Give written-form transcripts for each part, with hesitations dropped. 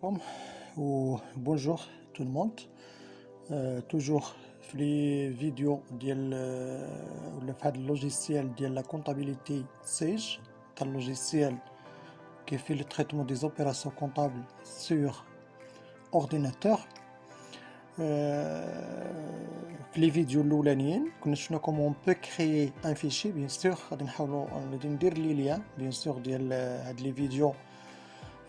Comme ou bonjour tout le monde. Toujours في les vidéos ديال ولا في هذا اللوجيسيال ديال la comptabilité Sage, un logiciel qui fait le traitement des opérations comptables sur ordinateur. في les vidéos الاولانيين كنا شفنا comment on peut créer un fichier. bien sûr غادي نحاولوا ندير لي ليان bien sûr ديال هاد les vidéos.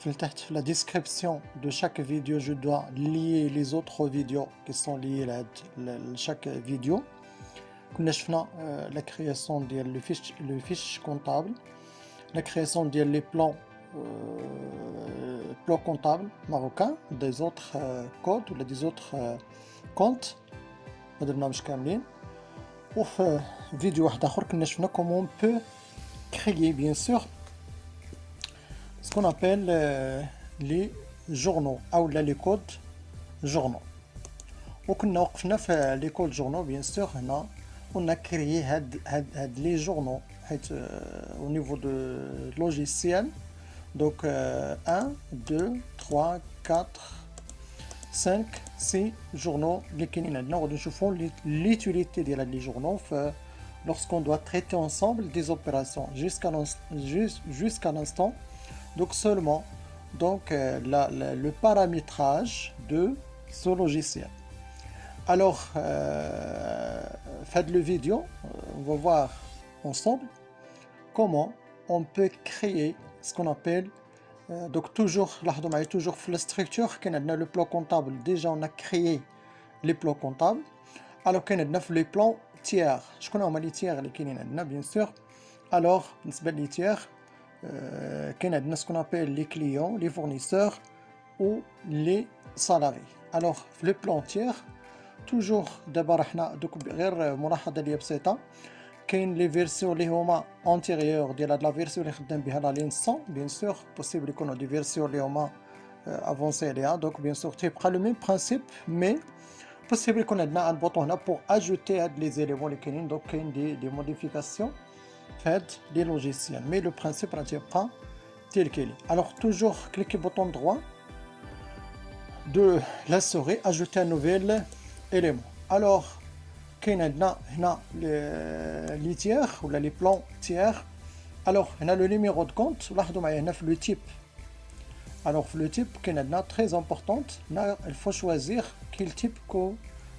في la description de chaque vidéo, je dois lier les autres vidéos qui sont liées à chaque vidéo. كنا شفنا la création de le fiche comptable, la création de les plans comptables marocains, des autres codes ou des autres comptes. ما درناهمش كاملين. وفي فيديو واحد اخر كنا شفنا comment on peut créer bien sûr ce qu'on appelle les journaux ou les codes journaux. وكنا وقفنا في les codes journaux bien sûr. هنا on a créé هاد les journaux حيت au niveau de logiciel. donc 1 2 3 4 5 6 journaux اللي كاينين عندنا وغادي نشوفوا l'utilité ديال هاد les journaux lorsqu'on doit traiter ensemble des opérations jusqu'à l'instant. Donc seulement le paramétrage de ce logiciel. Alors, faites le vidéo, on va voir ensemble comment on peut créer ce qu'on appelle donc toujours la structure qui a le plan comptable. Déjà on a créé les plans comptables. Alors qu'on a les plans tiers. Je connais les tiers les كاينين bien sûr. Alors بالنسبة لي tiers كاين عندنا ce qu'on appelle les clients, les fournisseurs ou les salariés. Alors في le plan tiers toujours دابا راه حنا دوك غير ملاحظة ديال بسيطة. كاين لي فيرسيون اللي هما انتيريور ديال هاد لا فيرسيون اللي خدام بها لا لين 100 بيان سور. بوسيبل يكونوا دي فيرسيون اللي هما افونسي عليها. دونك بيان سور تيبقى لو ميم برانسيب مي بوسيبل يكون عندنا ان بوطون هنا بور اجوتي هاد لي زيليمون اللي كاينين. دونك كاين دي موديفيكاسيون fait des logiciels, mais le principe reste tel qu'il est. Alors toujours cliquez bouton droit de la souris, ajouter un nouvel élément. Alors كاين عندنا هنا les tiers ou les plans tiers. Alors هنا le numéro de compte. لاحظوا معايا هنا في le type. Alors في le type كاين عندنا très importante. il faut choisir quel type que vous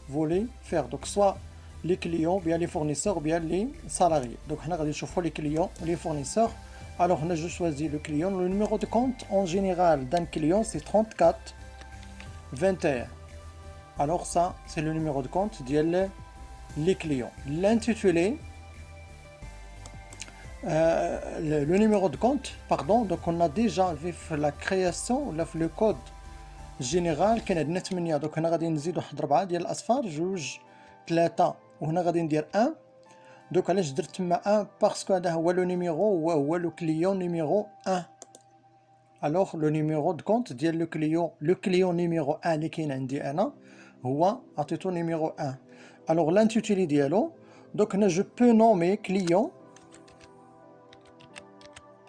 voulez faire. Donc soit les clients, bien les fournisseurs, bien les salariés. Donc on a les clients, les fournisseurs. Alors on a choisi le client. Le numéro de compte en général d'un client c'est 34 21. Alors ça c'est le numéro de compte les clients. L'intitulé, le numéro de compte, pardon. Donc on a déjà vu la création, le code général qui est de 8. donc on a غادي نزيدو واحد 4 ديال الاصفار 2 3 وهنا غادي ندير 1. دوك علاش درت تما 1 باسكو هذا هو لو نيميرو هو لو كليون نيميرو 1. الوغ لو نيميرو دو كونت ديال لو كليون نيميرو 1 اللي كاين عندي انا هو عطيتو نيميرو 1. الوغ لانتيتولي ديالو دوك هنا جو بو نومي كليون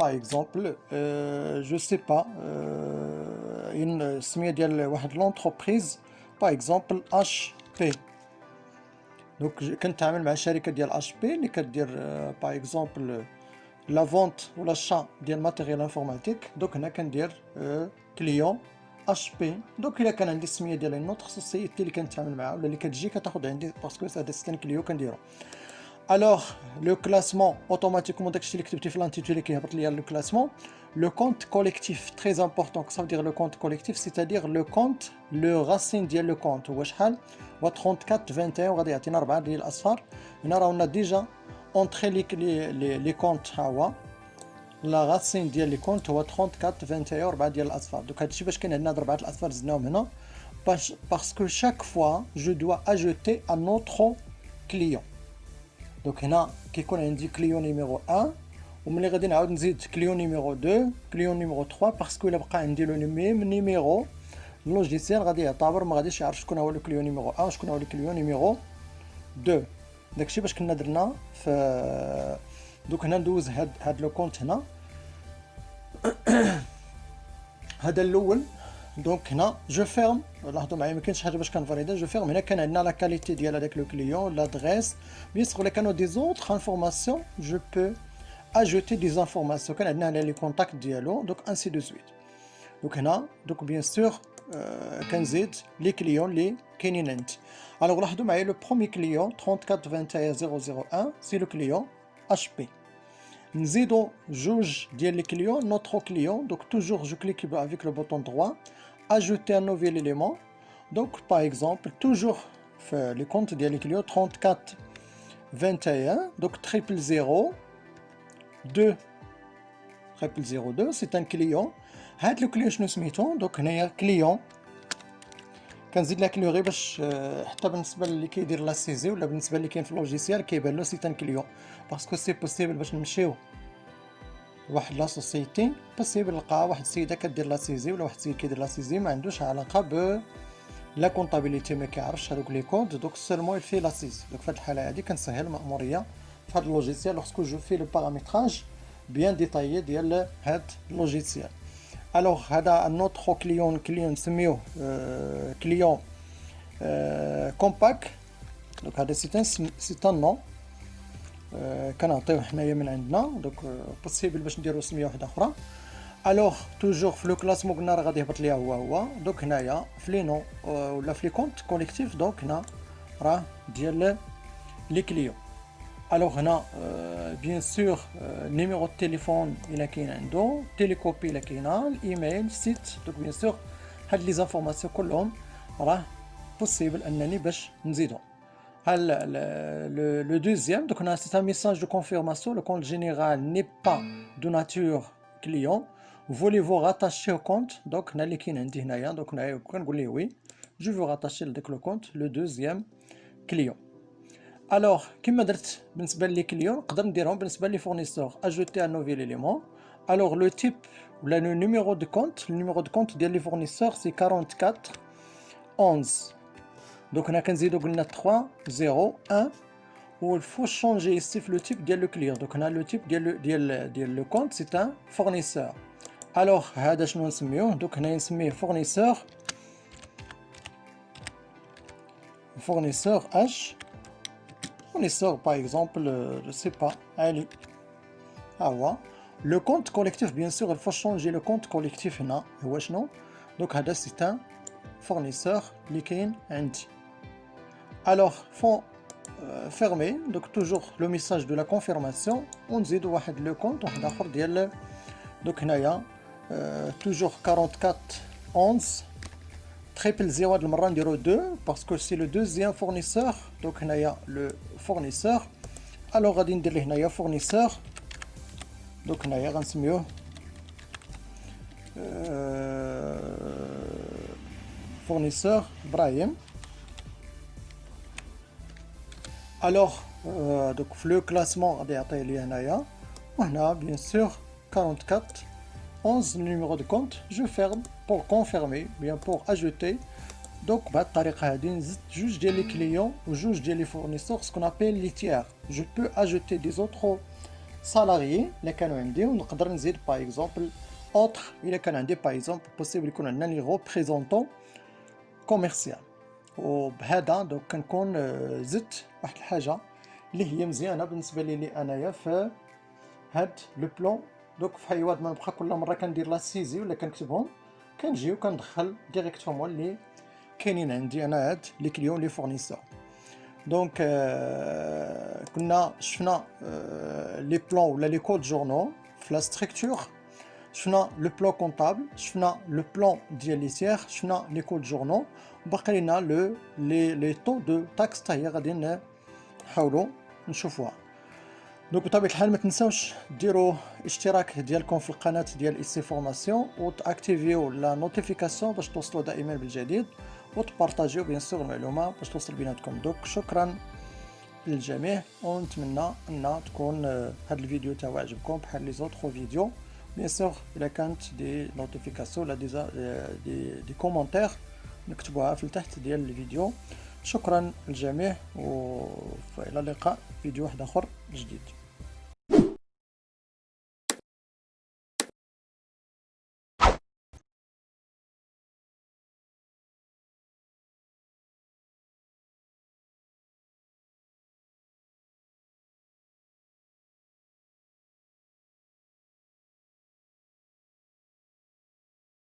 باغ اكزومبل جو سي با السميه ديال واحد لونتربريز باغ اكزومبل اش بي. دونك كنتعامل مع شركه ديال اش بي اللي كدير باغ اكزومبل لا فونت ولا الشا ديال ماتيريال انفورماتيك. دونك هنا كندير كليون اش بي. دونك الا كان عندي السميه ديال اون اوتر سوسيتي اللي كنتعامل معها ولا اللي كتجي كتاخذ عندي باسكو هذا ستان كليو كنديرو. الوغ لو كلاسمون اوتوماتيكمون داكشي اللي كتبتي في لانتيتولي كيهبط ليا لو كلاسمون. لو كونت كوليكتيف تري امبورطون. ça veut dire le compte collectif c'est-à-dire le compte le racine ديال لو كونت هو شحال هو 34 21 وغادي يعطينا 4 ديال الاصفار. هنا رانا ديجا اونطري لي كونت ها هو لا راسين ديال لي كونت هو 34 21 4 ديال الاصفار. دوك هادشي باش كاين عندنا 4 الاصفار زدناهم هنا باسكو chaque fois je dois ajouter un autre client. دونك هنا كيكون عندي كليون نيميرو 1 وملي غادي نعاود نزيد كليون نيميرو 2 كليون نيميرو 3 باسكو الا بقى عندي لو ميم نيميرو اللوجيسيال غادي يعتبر ما غاديش يعرف شكون هو لو كليون نيميرو 1 وشكون هو لو كليون نيميرو 2. داكشي باش كنا درنا في دوك هنا ندوز هاد لو كونت هنا. هذا الاول دونك هنا جو فيرم، لاحظوا معايا ما كاينش حاجه باش كنفاليدا، جو فيرم. هنا كان عندنا لا كاليتي ديال هذاك لو كليون، لادريس. بيان سور كانوا دي زوطخ انفورماسيون جو بو اجوتي دي انفورماسيون، كان عندنا هنا لي كونتاكت ديالو، دونك انسي دو سويت. دونك هنا دونك بيان سور كنزيد لي كليون لي كاينين عندي. الوغ لاحظوا معايا لو بروميي كليون 3421001 سي لو كليون اش بي. نزيدو جوج ديال لي كليون نوترو كليون، دونك توجور جو كليك افيك لو بوطون droit ajouter un nouvel élément. donc par exemple toujours في لي كونت ديال لي كليون 3421 donc 0002 c'est un client. هاد لو كليون شنو سميتو؟ دونك هنايا كليون كنزيد لها كليون غير باش حتى بالنسبه للي كيدير لا سيزي ولا بالنسبه اللي كاين في اللوجيسيال كيبان له سي ان كليون، باسكو سي بوسيبل باش نمشيو واحد لا سوسيتي بوسيبل نلقى واحد السيده كدير لا سيزي ولا واحد السيد كيدير لا سيزي ما عندوش علاقه ب لا كونطابيليتي، ما كيعرفش هذوك لي كود، دوك سولمون في لا سيزي. دونك في هذه الحاله هذه كنسهل المأموريه في هذا اللوجيسيال لوغسكو جو في لو باراميتراج بيان ديتايي ديال هذا اللوجيسيال. الوغ هذا نوترو كليون نسميوه كليون كومباك. دونك هذا سي ان نون كنعطيوه حنايا من عندنا، دونك بوسيبل باش نديرو سميه واحده اخرى. الوغ توجور في لو كلاسمون قلنا راه غادي يهبط ليا هو دونك هنايا في لي نو ولا في لي كونت كوليكتيف، دونك هنا راه ديال لي كليون. الوغ هنا بيان سور نيميرو التليفون الا كاين عنده، تيليكوبي الا كاينه، الايميل، سيت. دونك بيان سور هاد لي زانفورماسيون كلهم راه بوسيبل انني باش نزيدهم. Le deuxième, donc c'est un message de confirmation. Le compte général n'est pas de nature client. Voulez-vous rattacher au compte? Donc, oui, je veux rattacher le compte, le deuxième client. Alors, comme je les clients, je peux les fournisseurs ajouter un nouvel élément. Alors, le type, le numéro de compte des fournisseurs, c'est 4411. Donc on a كنزيدو قلنا 3 0 1 و il faut changer ici le type ديال le client. donc on a le type ديال le compte c'est un fournisseur. alors هذا شنو نسميوه؟ donc هنا نسميه fournisseur H fournisseur par exemple je sais pas Ali. هو le compte collectif bien sûr il faut changer le compte collectif هنا هو شنو؟ donc هذا c'est un fournisseur اللي كاين عندي. Alors, fond fermé, donc toujours le message de la confirmation. On dit le compte, donc toujours 4411 000 2 parce que c'est le deuxième fournisseur. Donc le fournisseur. Alors on dit fournisseur. Donc c'est mieux. Fournisseur Brahim. Alors, donc le classement غادي يعطيه لي هنايا وهنا bien sûr 44 11 le numéro de compte. je ferme pour confirmer bien pour ajouter. donc بهذه الطريقه هذه نزيد جوج ديال لي كليون وجوج ديال لي فورنيسور ce qu'on appelle les tiers. je peux ajouter des autres salariés اللي كانوا عندي ونقدر نزيد par exemple autre الا كان عندي par exemple possible يكون عندنا لي représentants commercial. وبهذا دوك كنكون زدت واحد الحاجه اللي هي مزيانه بالنسبه لي انايا في هاد لو بلون. دوك في حيوات ما نبقى كل مره كندير لا سيزي ولا كنكتبهم، كنجي وكندخل ديريكتومون اللي كاينين عندي انا هاد لي كليون لي فورنيسور. دونك كنا شفنا لي بلون ولا لي كود جورنو في لا ستركتور، شفنا لو بلان كونطابل، شفنا لو بلان ديال لي تيغ، شفنا لي كود جورنو، باقي لنا لي طو دو تاكس حتى هي غادي نحاولوا نشوفوها. دونك بطبيعه الحال ما تنساوش ديروا اشتراك ديالكم في القناه ديال اي سي فورماسيون وتاكتيفيو لا نوتيفيكاسيون باش توصلوا دائما بالجديد وتبارطاجيو بيان سور المعلومه باش توصل بيناتكم. دوك شكرا للجميع ونتمنى ان تكون هذا الفيديو تاعو عجبكم بحال لي زوطخ فيديو. بيان سور الا كانت دي نوتيفيكاسيون ولا دي كومونتير نكتبوها في التحت ديال الفيديو. شكرا للجميع والى اللقاء فيديو واحد اخر جديد.